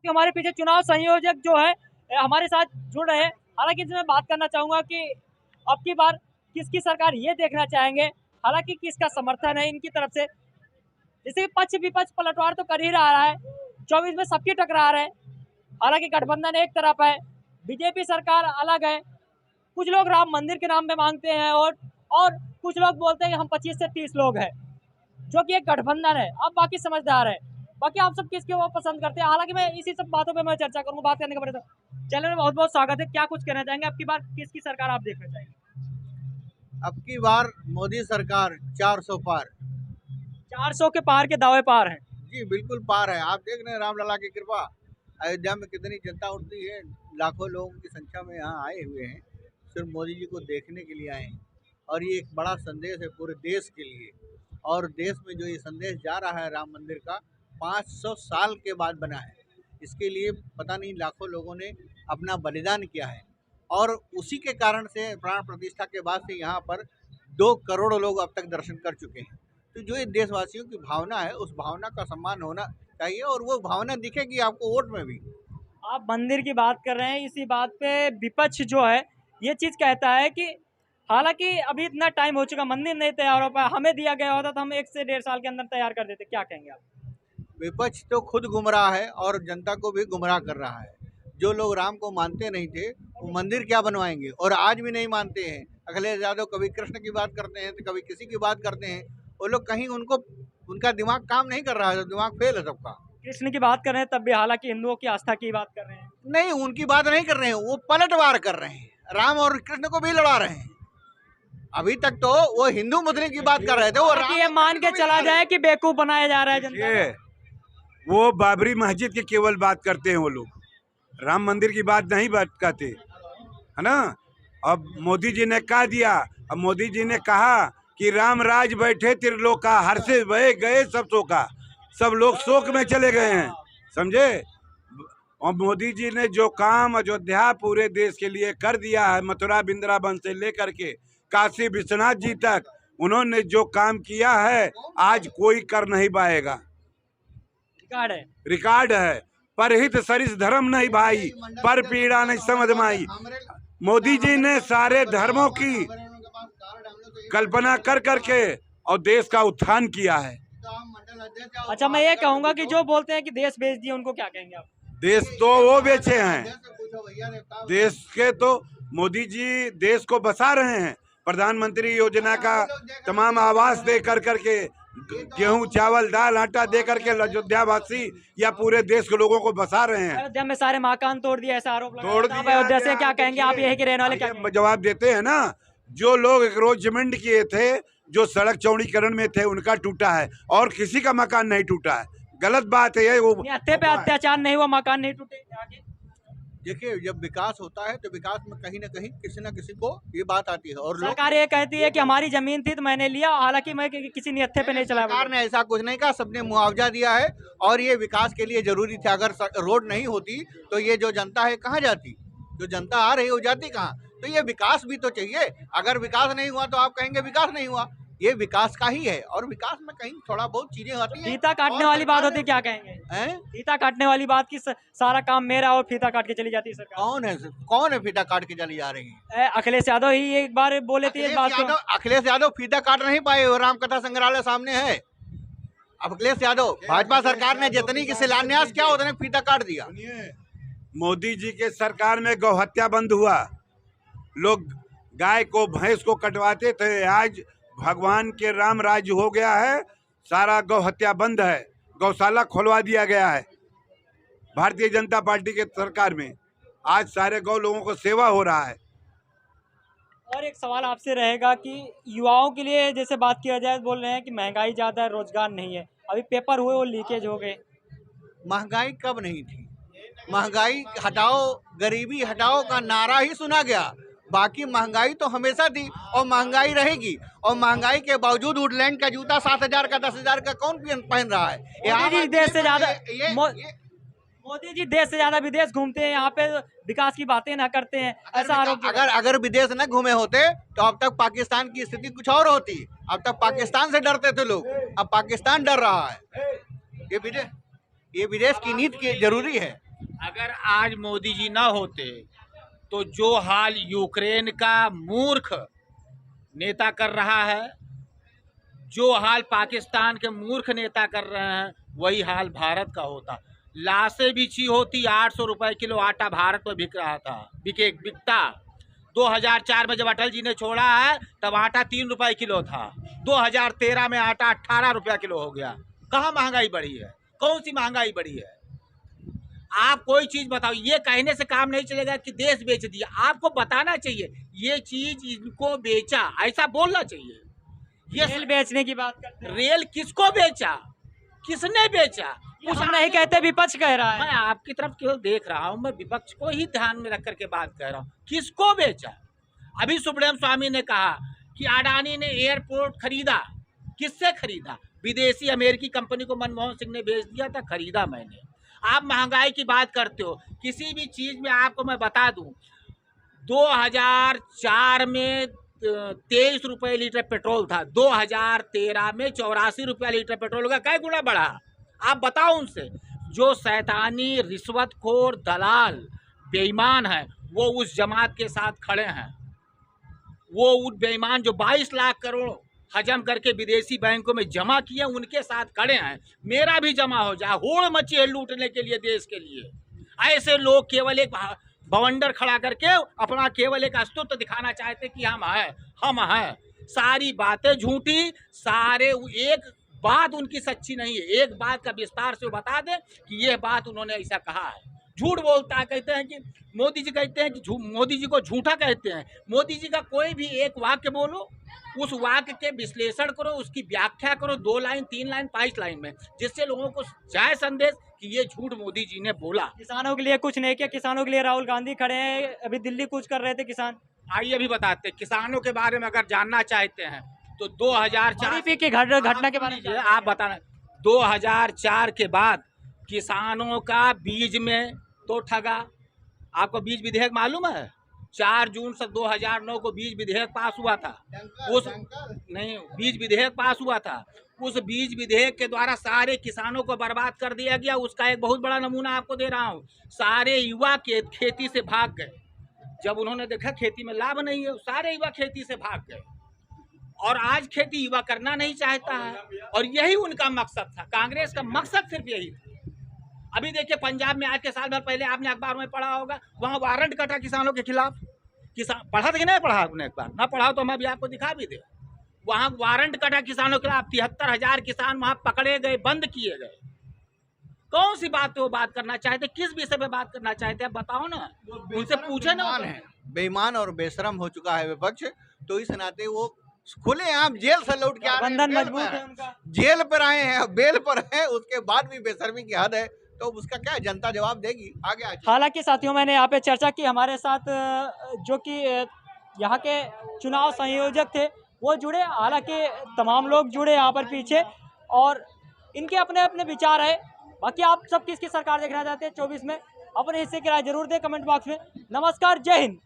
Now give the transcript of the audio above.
कि हमारे पीछे चुनाव संयोजक जो है हमारे साथ जुड़ रहे हैं। हालांकि इसमें बात करना चाहूंगा कि अब की बार किसकी सरकार ये देखना चाहेंगे, हालांकि किसका समर्थन है इनकी तरफ से। जैसे पक्ष विपक्ष पलटवार तो कर ही रहा है, 24 में सबकी टकरार है। हालांकि गठबंधन एक तरफ है, बीजेपी सरकार अलग है। कुछ लोग राम मंदिर के नाम पे मांगते हैं और कुछ लोग बोलते हैं कि हम 25 से 30 लोग हैं, जो कि एक गठबंधन है। अब बाकी समझदार है, बाकी आप सब किसके वो पसंद करते हैं। हालांकि मैं इसी सब बातों पे मैं चर्चा करूंगा, बात करने का प्रयत्न। चैनल में बहुत बहुत स्वागत है। क्या कुछ कहना चाहेंगे, आपकी बार किसकी सरकार आप देखना चाहेंगे? अब की बार मोदी सरकार 400 पार। 400 के पार के दावे पार हैं। जी बिल्कुल पार है। आप देख रहे हैं रामलला की कृपा, अयोध्या में कितनी जनता उठती है। लाखों लोगों की संख्या में यहाँ आए हुए हैं, सिर्फ मोदी जी को देखने के लिए आए हैं। और ये एक बड़ा संदेश है पूरे देश के लिए। और देश में जो ये संदेश जा रहा है राम मंदिर का, 500 साल के बाद बना है। इसके लिए पता नहीं लाखों लोगों ने अपना बलिदान किया है। और उसी के कारण से प्राण प्रतिष्ठा के बाद से यहाँ पर 2 करोड़ लोग अब तक दर्शन कर चुके हैं। तो जो ये देशवासियों की भावना है, उस भावना का सम्मान होना चाहिए और वो भावना दिखेगी आपको वोट में भी। आप मंदिर की बात कर रहे हैं, इसी बात पे विपक्ष जो है ये चीज कहता है कि हालांकि अभी इतना टाइम हो चुका, मंदिर नहीं तैयार हो पाया, हमें दिया गया होता तो हम 1 से 1.5 साल के अंदर तैयार कर देते। क्या कहेंगे आप? विपक्ष तो खुद गुमराह है और जनता को भी गुमराह कर रहा है। जो लोग राम को मानते नहीं थे वो मंदिर क्या बनवाएंगे, और आज भी नहीं मानते हैं। अखिलेश यादव कभी कृष्ण की बात करते हैं तो कभी किसी की बात करते हैं। वो लोग कहीं उनका दिमाग काम नहीं कर रहा है, दिमाग फेल है सबका। कृष्ण की बात कर रहे हैं तब भी, हालांकि हिंदुओं की आस्था की बात कर रहे हैं। नहीं, उनकी बात नहीं कर रहे हैं, वो पलटवार कर रहे हैं। राम और कृष्ण को भी लड़ा रहे हैं। अभी तक तो वो हिंदू मुस्लिम की बात कर रहे थे, वो राम ये मान के चला जाए कि बेवकूफ बनाया जा रहा है जनता को। वो बाबरी मस्जिद की केवल बात करते हैं वो लोग, राम मंदिर की बात नहीं बात करते, है ना। अब मोदी जी ने कह दिया, अब मोदी जी ने कहा कि राम राज बैठे त्रिलोका, हर्षे बहे गए सब शोका, सब लोग शोक में चले गए हैं, समझे। और मोदी जी ने जो काम अयोध्या पूरे देश के लिए कर दिया है, मथुरा वृंदावन से लेकर के काशी विश्वनाथ जी तक, उन्होंने जो काम किया है आज कोई कर नहीं पाएगा। रिकॉर्ड है। परहित सरिस धर्म नहीं भाई, पर पीड़ा नहीं समझ माई। मोदी जी ने सारे धर्मों की कल्पना कर करके और देश का उत्थान किया है। अच्छा, मैं ये कहूंगा कि जो बोलते हैं कि देश बेच दिया, उनको क्या कहेंगे आप? देश तो वो बेचे हैं, देश के तो मोदी जी देश को बसा रहे हैं। प्रधानमंत्री योजना का तमाम आवास दे कर करके, गेहूं चावल दाल आटा दे करके अयोध्या वासी या पूरे देश के लोगों को बसा रहे हैं। अयोध्या में सारे मकान तोड़ दिया, ऐसा आरोप लगा तोड़ दिया। अयोध्या से क्या कहेंगे आप? यही के रहने वाले क्या जवाब देते हैं ना। जो लोग एंक्रोचमेंट किए थे, जो सड़क चौड़ीकरण में थे, उनका टूटा है और किसी का मकान नहीं टूटा है। गलत बात है ये। वो हत्या पे अत्याचार नहीं हुआ, मकान नहीं टूटे। देखिए, जब विकास होता है तो विकास में कहीं ना कहीं किसी न किसी को ये बात आती है। और सरकार ये कहती है कि हमारी जमीन थी तो मैंने लिया, हालांकि मैं किसी निहत्थे पे नहीं चला। सरकार ने ऐसा कुछ नहीं कहा, सबने मुआवजा दिया है और ये विकास के लिए जरूरी था। अगर रोड नहीं होती तो ये जो जनता है कहाँ जाती, जो जनता आ रही है वो जाती कहाँ। तो ये विकास भी तो चाहिए। अगर विकास नहीं हुआ तो आप कहेंगे विकास नहीं हुआ। ये विकास का ही है और विकास में कहीं थोड़ा बहुत चीजें होती हैं। फीता काटने वाली बात होती है, क्या कहेंगे? फीता काटने वाली बात की, सारा काम मेरा और फीता काट के चली जाती है सरकार। कौन है फीता काट के चली जा रही है? अखिलेश यादव ही एक बार बोले थे इस बात को। अखिलेश यादव फीता काट नहीं पाए, रामकथा संग्रहालय सामने है। अखिलेश यादव, भाजपा सरकार ने जितनी की शिलान्यास किया उतने फीता काट दिया। मोदी जी के सरकार में गौ हत्या बंद हुआ, लोग गाय को भैंस को कटवाते थे। आज भगवान के राम राज्य हो गया है, सारा गौ हत्या बंद है, गौशाला खोलवा दिया गया है भारतीय जनता पार्टी के सरकार में। आज सारे गौ लोगों को सेवा हो रहा है। और एक सवाल आपसे रहेगा कि युवाओं के लिए जैसे बात किया जाए, बोल रहे हैं कि महंगाई ज्यादा है, रोजगार नहीं है। अभी पेपर हुए वो लीकेज हो गए। महंगाई कब नहीं थी? महंगाई हटाओ, गरीबी हटाओ का नारा ही सुना गया। बाकी महंगाई तो हमेशा थी और महंगाई रहेगी। और महंगाई के बावजूद वुडलैंड का जूता 7,000 का 10,000 का कौन पहन रहा है? मोदी जी देश से ज्यादा विदेश घूमते हैं, यहाँ पे विकास की बातें ना करते हैं, ऐसा आरोप। अगर विदेश न घूमे होते तो अब तक पाकिस्तान की स्थिति कुछ और होती। अब तक पाकिस्तान से डरते थे लोग, अब पाकिस्तान डर रहा है। ये विदेश की नीति की जरूरी है। अगर आज मोदी जी ना होते तो जो हाल यूक्रेन का मूर्ख नेता कर रहा है, जो हाल पाकिस्तान के मूर्ख नेता कर रहे हैं, वही हाल भारत का होता। लाशें बिछी होती, 800 रुपए किलो आटा भारत में बिक रहा था, बिकता। 2004 में जब अटल जी ने छोड़ा है तब आटा 3 रुपए किलो था। 2013 में आटा 18 रुपया किलो हो गया। कहाँ महंगाई बढ़ी है? कौन सी महंगाई बढ़ी है? आप कोई चीज बताओ। ये कहने से काम नहीं चलेगा कि देश बेच दिया। आपको बताना चाहिए ये चीज इनको बेचा, ऐसा बोलना चाहिए। ये रेल बेचने की बात करते हैं। रेल किसको बेचा? किसने बेचा? कुछ हम नहीं कहते, विपक्ष कह रहा है। मैं आपकी तरफ केवल देख रहा हूँ, मैं विपक्ष को ही ध्यान में रख करके बात कर रहा हूँ। किसको बेचा? अभी सुब्रमण्यम स्वामी ने कहा कि अडानी ने एयरपोर्ट खरीदा। किससे खरीदा? विदेशी अमेरिकी कंपनी को मनमोहन सिंह ने भेज दिया था, खरीदा मैंने। आप महंगाई की बात करते हो, किसी भी चीज में आपको मैं बता दूं, 2004 में 23 रुपए लीटर पेट्रोल था, 2013 में 84 रुपया लीटर पेट्रोल का कई गुना बढ़ा। आप बताओ उनसे। जो शैतानी रिश्वतखोर दलाल बेईमान है वो उस जमात के साथ खड़े हैं। वो उन बेईमान जो 22 लाख करोड़ हजम करके विदेशी बैंकों में जमा किए, उनके साथ खड़े हैं। मेरा भी जमा हो जाए, होड़ मची है लूटने के लिए, देश के लिए। ऐसे लोग केवल एक बवंडर खड़ा करके अपना केवल एक अस्तित्व दिखाना चाहते कि हम हैं। सारी बातें झूठी, सारे एक बात उनकी सच्ची नहीं है। एक बात का विस्तार से बता दें कि यह बात उन्होंने ऐसा कहा है। झूठ बोलता है, कहते हैं कि मोदी जी कहते हैं कि मोदी जी को झूठा कहते हैं। मोदी जी का कोई भी एक वाक्य बोलो, उस वाक्य के विश्लेषण करो, उसकी व्याख्या करो 2 लाइन 3 लाइन 5 लाइन में, जिससे लोगों को जाए संदेश कि ये झूठ मोदी जी ने बोला। किसानों के लिए कुछ नहीं किया। किसानों के लिए राहुल गांधी खड़े हैं, अभी दिल्ली कूच कर रहे थे किसान। आइए अभी बताते हैं किसानों के बारे में। अगर जानना चाहते हैं तो 2004 की घटना के बारे में आप बताना। 2004 के बाद किसानों का बीज में तो ठगा। आपको बीज विधेयक मालूम है? 4 जून से 2009 को बीज विधेयक पास हुआ था। बीज विधेयक पास हुआ था। उस बीज विधेयक के द्वारा सारे किसानों को बर्बाद कर दिया गया। उसका एक बहुत बड़ा नमूना आपको दे रहा हूँ। सारे युवा खेती से भाग गए। जब उन्होंने देखा खेती में लाभ नहीं है, सारे युवा खेती से भाग गए। और आज खेती युवा करना नहीं चाहता है, और यही उनका मकसद था। कांग्रेस का मकसद सिर्फ यही था। अभी देखिए पंजाब में आज के साल भर पहले आपने अखबार में पढ़ा होगा, वहाँ वारंट कटा किसानों के खिलाफ। किसान पढ़ा था कि नहीं पढ़ा? आपने एक बार ना पढ़ा तो मैं भी आपको दिखा भी दे। वहाँ वारंट कटा किसानों के खिलाफ। 73,000 किसान वहाँ पकड़े गए, बंद किए गए। कौन सी बात पे वो बात करना चाहते? किस विषय पे बात करना चाहते हैं? बताओ ना, उनसे पूछे ना। बेईमान और बेशरम हो चुका है विपक्ष, तो इस नाते वो खुलेआम जेल से लौट के आ रहे हैं। बंधन मजबूत है उनका। जेल पर आए हैं, बेल पर हैं, उसके बाद भी बेशर्मी की हद है। तो उसका क्या जनता जवाब देगी आगे? हालांकि साथियों, मैंने यहाँ पे चर्चा की, हमारे साथ जो कि यहाँ के चुनाव संयोजक थे वो जुड़े। हालांकि तमाम लोग जुड़े यहाँ पर पीछे, और इनके अपने अपने विचार है। बाकी आप सब किसकी सरकार देखना चाहते हैं 24 में? अपने हिस्से की राय जरूर दें कमेंट बॉक्स में। नमस्कार, जय हिंद।